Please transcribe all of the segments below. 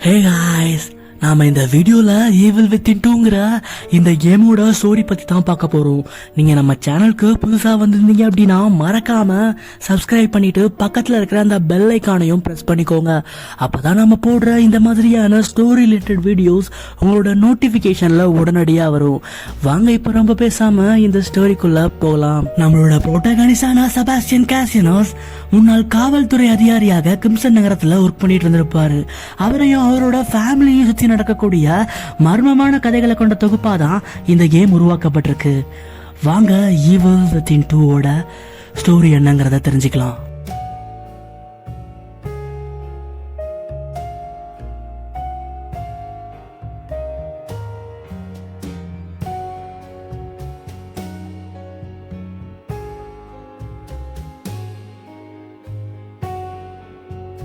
Hey guys, நாம இந்த வீடியோல ஈவில் வித்தின் 2ங்கிற இந்த கேமோட ஸ்டோரி பத்தி தான் பார்க்க போறோம். நீங்க நம்ம சேனலுக்கு புதுசா வந்திருந்தீங்க அப்படின்னா மறக்காம சப்ஸ்கிரைப் பண்ணிட்டு பக்கத்துல இருக்கிற அந்த பெல் ஐக்கானையும் பிரஸ் பண்ணிக்கோங்க. அப்பதான் நம்ம போடுற இந்த மாதிரியான ஸ்டோரி ரிலேட்டட் வீடியோஸ் உங்களோட நோட்டிபிகேஷன்ல உடனடியா வரும். வாங்க இப்ப ரொம்ப பேசாம இந்த ஸ்டோரிக்குள்ள போகலாம். நம்மளோட புரோட்டகனிஸ்டான செபாஸ்டியன் காசினோஸ் முன்னாள் காவல்துறை அதிகாரியாக கிம்சன் நகரத்துல ஒர்க் பண்ணிட்டு இருந்திருப்பாரு. அவரையும் அவரோட ஃபேமிலியும் சுத்தி நடக்கக்கூடிய மர்மமான கதைகளை கொண்ட தொகுப்பாதான் இந்த கேம் உருவாக்கப்பட்டிருக்கு. வாங்க ஈவில் வித்தின் 2ஓட ஸ்டோரி என்னங்கிறத தெரிஞ்சுக்கலாம்.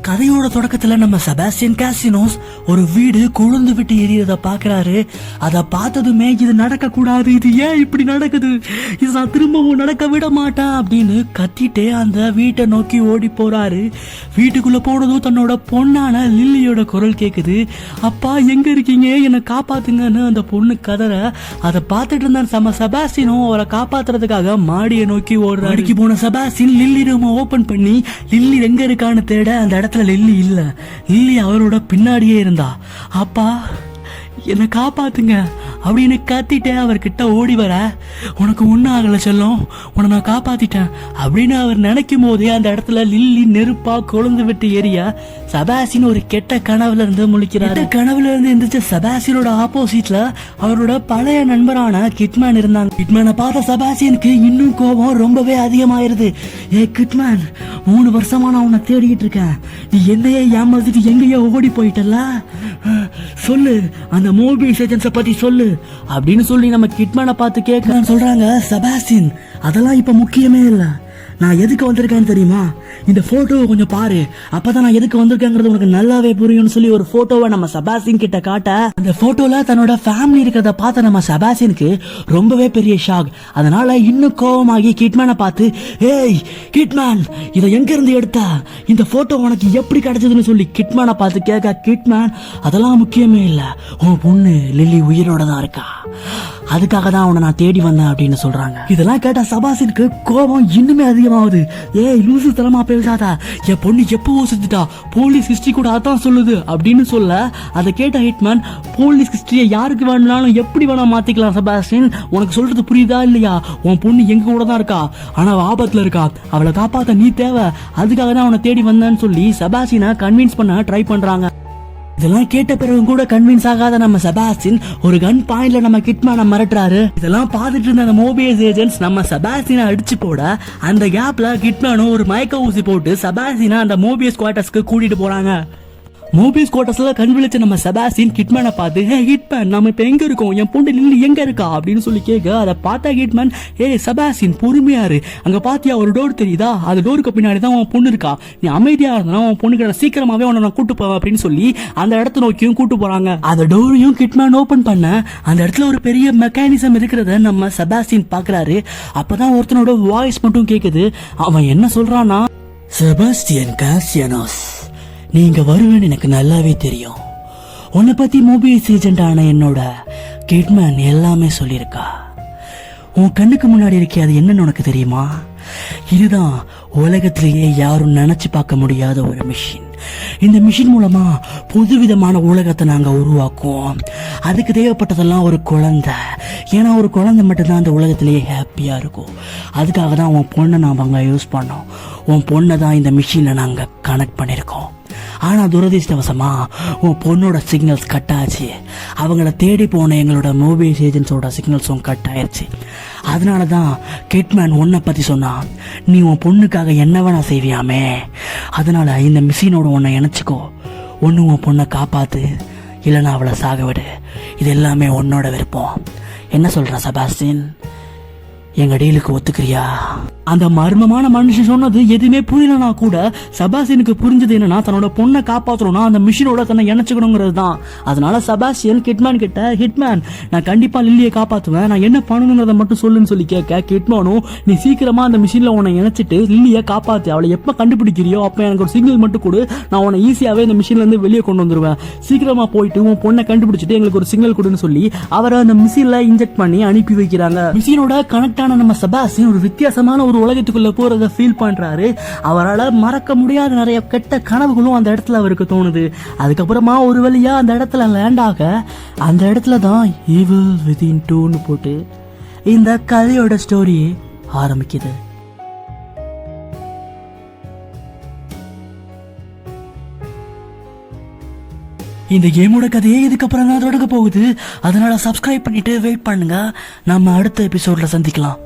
கதையோட தொடக்கத்துல நம்ம செபாஸ்டியன் காசினோஸ் ஒரு வீடு கொழுந்து விட்டு எரியறத பாக்குறாரு. அதை பார்த்ததுமே இது நடக்க கூடாது, இது ஏன் இப்படி நடக்குது, இது நான் திரும்பவும் நடக்க விட மாட்டேன் அப்படின்னு கத்திட்டே அந்த வீட்டை நோக்கி ஓடி போறாரு. வீட்டுக்குள்ள போனதும் தன்னோட பொண்ணான லில்லியோட குரல் கேக்குது. அப்பா எங்க இருக்கீங்க, என்னை காப்பாத்துங்கன்னு அந்த பொண்ணு கதற. அதை பார்த்துட்டு இருந்தான் நம்ம செபாஸ்டியனும் அவரை காப்பாத்துறதுக்காக மாடியை நோக்கி ஓடுற. அடிக்கி போன செபாஸ்டியன் லில்லி ரூம் ஓபன் பண்ணி லில்லி எங்க இருக்கான்னு தேட அந்த இடத்துல லில்லி இல்ல. லில்லி அவரோட பின்னாடியே இருந்தா. அப்பா என்னை காப்பாத்துங்க அப்படின்னு கத்திட்டே அவர்கிட்ட ஓடி வர. உனக்கு ஒன்னும் ஆகல செல்லம், உன்னை நான் காப்பாத்திட்டேன் அப்படின்னு அவர் நினைக்கும் போதே அந்த இடத்துல லில்லி நெருப்பா கொழுந்து விட்டு எரிய செபாஸ்டியன் ஒரு கெட்ட கனவுல இருந்து முழிக்கிறாரு. கனவுல இருந்து எந்திரிச்ச செபாஸ்டியனோட ஆப்போசிட்ல அவரோட பழைய நண்பரான கிட்மேன் இருந்தாங்க. கிட்மேனை பார்த்த செபாஸ்டியனுக்கு இன்னும் கோபம் ரொம்பவே அதிகமாயிருது. ஏ கிட்மேன், 3 வருஷமா நான் உன்னை தேடிக்கிட்டு இருக்கேன், நீ என்னையே ஏமாத்திட்டு எங்கேயோ ஓடி போயிட்டல, சொல்லு அந்த மோபிஸ் ஏஜென்ட்ஸ பத்தி சொல்லு அப்படின்னு சொல்லி நம்ம கிட்மேனை பார்த்து கேட்க சொல்றாங்க. செபாஸ்டியன், அதெல்லாம் இப்ப முக்கியமே இல்ல, நான் எதுக்கு வந்திருக்கேன்னு தெரியுமா, இந்த போட்டோவை கொஞ்சம் பாரு, அப்பதான் நான் எதுக்கு வந்திருக்கேங்கிறது உனக்கு நல்லாவே புரியும்னு சொல்லி ஒரு போட்டோவை நம்ம செபாஸ்டியன் கிட்ட காட்ட, அந்த போட்டோல தன்னோட ஃபேமிலி இருக்கிறத பார்த்த நம்ம செபாஸ்டியனுக்கு ரொம்பவே பெரிய ஷாக். அதனால இன்னும் கோபமாகி கிட்மேனை பார்த்து, ஏய் கிட்மேன், இதை எங்க இருந்து எடுத்த, இந்த போட்டோ உனக்கு எப்படி கிடைச்சதுன்னு சொல்லி கிட்மேனை பார்த்து கேட்க, கிட்மேன் அதெல்லாம் முக்கியமே இல்ல, உன் பொண்ணு லில்லி உயிரோட தான் இருக்கா, அதுக்காக தான் உன்னை நான் தேடி வந்தேன் அப்படின்னு சொல்றாங்க. இதெல்லாம் கேட்ட செபாஸ்டியனுக்கு கோபம் இன்னுமே அதிகமாகுது. ஏய் லூசு தரமா பேசாதா, என் பொண்ணு எப்போ செத்துட்டா, போலீஸ் ஹிஸ்டரி கூட அதான் சொல்லுது அப்படின்னு சொல்ல, அதை கேட்ட ஹிட்மேன், போலீஸ் ஹிஸ்டரியை யாருக்கு வேணாலும் எப்படி வேணா மாத்திக்கலாம் செபாஸ்டியன், உனக்கு சொல்றது புரியுதா இல்லையா, உன் பொண்ணு எங்க கூட தான் இருக்கா, ஆனா ஆபத்துல இருக்கா, அவளை காப்பாத்த நீ தேவை, அதுக்காக தான் அவனை தேடி வந்தேன்னு சொல்லி செபாஸ்டியனை கன்வின்ஸ் பண்ண ட்ரை பண்றாங்க. இதெல்லாம் கேட்ட பிறகு கூட கன்வின்ஸ் ஆகாத நம்ம செபாஸ்டியன் ஒரு கன் பாயிண்ட்ல நம்ம கிட்மேனை மிரட்டுறாரு. இதெல்லாம் பார்த்துட்டு இருந்த அந்த மோபியஸ் ஏஜென்ட்ஸ் நம்ம செபாஸ்டியனை அடிச்சு போட, அந்த கேப்ல கிட்மேனும் ஒரு மயக்க ஊசி போட்டு செபாஸ்டியனை அந்த மோபியஸ் குவார்டர்ஸ்க்கு கூட்டிட்டு போறாங்க. மோபியஸ் குவார்டர்ஸ்ல கண் விழிச்ச நம்ம செபாஸ்டியன் கிட்மேனை பார்த்து, ஹே கிட்மேன், நம்ம இப்ப எங்க இருக்கோம், என் பொண்ணு லில்லி எங்க இருக்கா அப்படின்னு சொல்லி கேட்க, அதை பார்த்தா கிட்மேன், ஏ செபாஸ்டியன் பொறுமையாரு, அங்க பாத்தியா ஒரு டோர் தெரியுதா, அந்த டோருக்கு பின்னாடி தான் உன் பொண்ணு இருக்கா, நீ அமைதியா இருந்தா உன் பொண்ணு கிட்ட சீக்கிரமாவே உன்னை நான் கூட்டு போவேன் அப்படின்னு சொல்லி அந்த இடத்த நோக்கியும் கூட்டு போறாங்க. அந்த டோரையும் கிட்மேன் ஓபன் பண்ண அந்த இடத்துல ஒரு பெரிய மெக்கானிசம் இருக்கிறத நம்ம செபாஸ்டியன் பாக்குறாரு. அப்பதான் ஒருத்தனோட வாய்ஸ் மட்டும் கேக்குது. அவன் என்ன சொல்றான்னா, செபாஸ்டியன் காசினோஸ், நீங்க வருவேன்னு எனக்கு நல்லாவே தெரியும், உன்னை பத்தி மோபியஸ் ஏஜென்ட் ஆன என்னோட கிட்மேன் எல்லாமே சொல்லியிருக்கா, உன் கண்ணுக்கு முன்னாடி இருக்கே அது என்னன்னு உனக்கு தெரியுமா, இதுதான் உலகத்திலேயே யாரும் நினைச்சு பார்க்க முடியாத ஒரு மிஷின். இந்த மிஷின் மூலமா புதுவிதமான உலகத்தை நாங்க உருவாக்குவோம். அதுக்கு தேவைப்பட்டதெல்லாம் ஒரு குழந்தை, ஏன்னா ஒரு குழந்தை மட்டும்தான் அந்த உலகத்திலேயே ஹாப்பியா இருக்கும். அதுக்காக தான் உன் பொண்ணை நாங்க யூஸ் பண்ணோம், உன் பொண்ணை தான் இந்த மிஷினை நாங்க கனெக்ட் பண்ணிருக்கோம். ஆனா துரதிருஷ்டவசமா உன் பொண்ணோட சிக்னல்ஸ் கட் ஆச்சு, அவங்கள தேடி போன எங்களோட மோபியஸ் ஏஜென்ட்ஸோட சிக்னல்ஸும் கட் ஆயிடுச்சு. அதனாலதான் கிட்மேன் உன்னை பத்தி சொன்னான், நீ உன் பொண்ணுக்காக என்ன வேணா செய்வியாமே, அதனால இந்த மிஷினோட உன்னை இணைச்சிக்கோ, ஒன்னு உன் பொண்ணை காப்பாத்து, இல்லைன்னா அவளை சாக விடு, இது எல்லாமே உன்னோட விருப்பம். என்ன சொல்ற செபாஸ்டியன், எங்க டீலுக்கு ஒத்துக்கிறியா? அந்த மர்மமான மனுஷன் சொன்னது எதுவுமே புரியலனா கூட செபாஸ்டியனுக்கு புரிஞ்சது என்னன்னா தன்னோட பொண்ணை காப்பாற்றணும்னா அந்த மிஷினோட தன்னை இணைச்சுக்கணுங்கிறது தான். அதனால செபாஸ்டியன் கிட்மேன் கிட்ட, ஹிட்மேன் நான் கண்டிப்பா லில்லியை காப்பாத்துவேன், நான் என்ன பண்ணணுங்கிறத மட்டும் சொல்லுன்னு சொல்லி கேட்க, கிட்மேனும் நீ சீக்கிரமா அந்த மிஷின்ல உன்னை இணைச்சிட்டு லில்லியை காப்பாத்து, அவளை எப்ப கண்டுபிடிக்கிறியோ அப்ப எனக்கு ஒரு சிக்னல் மட்டும் கொடு, நான் உன்னை ஈஸியாவே இந்த மிஷின்ல இருந்து வெளியே கொண்டு வந்துருவேன், சீக்கிரமா போயிட்டு உன் பொண்ணை கண்டுபிடிச்சிட்டு எங்களுக்கு ஒரு சிக்னல் கொடுன்னு சொல்லி அவரை அந்த மிஷின்ல இன்ஜெக்ட் பண்ணி அனுப்பி வைக்கிறாங்க. மிஷினோட கனெக்ட் ஆன நம்ம செபாஸ்டியன் ஒரு வித்தியாசமான ஒரு உலகத்துக்குள்ள போறத ஃபீல் பண்றாரு. அவரால் மறக்க முடியாத நிறைய கெட்ட கனவுகளும் அந்த இடத்துல அவருக்கு தோணுது. அதுக்கப்புறமா ஒரு வழியா அந்த இடத்துல லேண்ட் ஆக அந்த இடத்துல தான் ஈவில் வித்தின் 2ன்னு போட்டு இந்த கதையோட ஸ்டோரி ஆரம்பிக்குது. இந்த கேமோட கதையே இதுக்கப்புறம் தான் தொடங்க போகுது. அதனால சப்ஸ்கிரைப் பண்ணிட்டு வெயிட் பண்ணுங்க. நம்ம அடுத்த எபிசோட்ல சந்திக்கலாம்.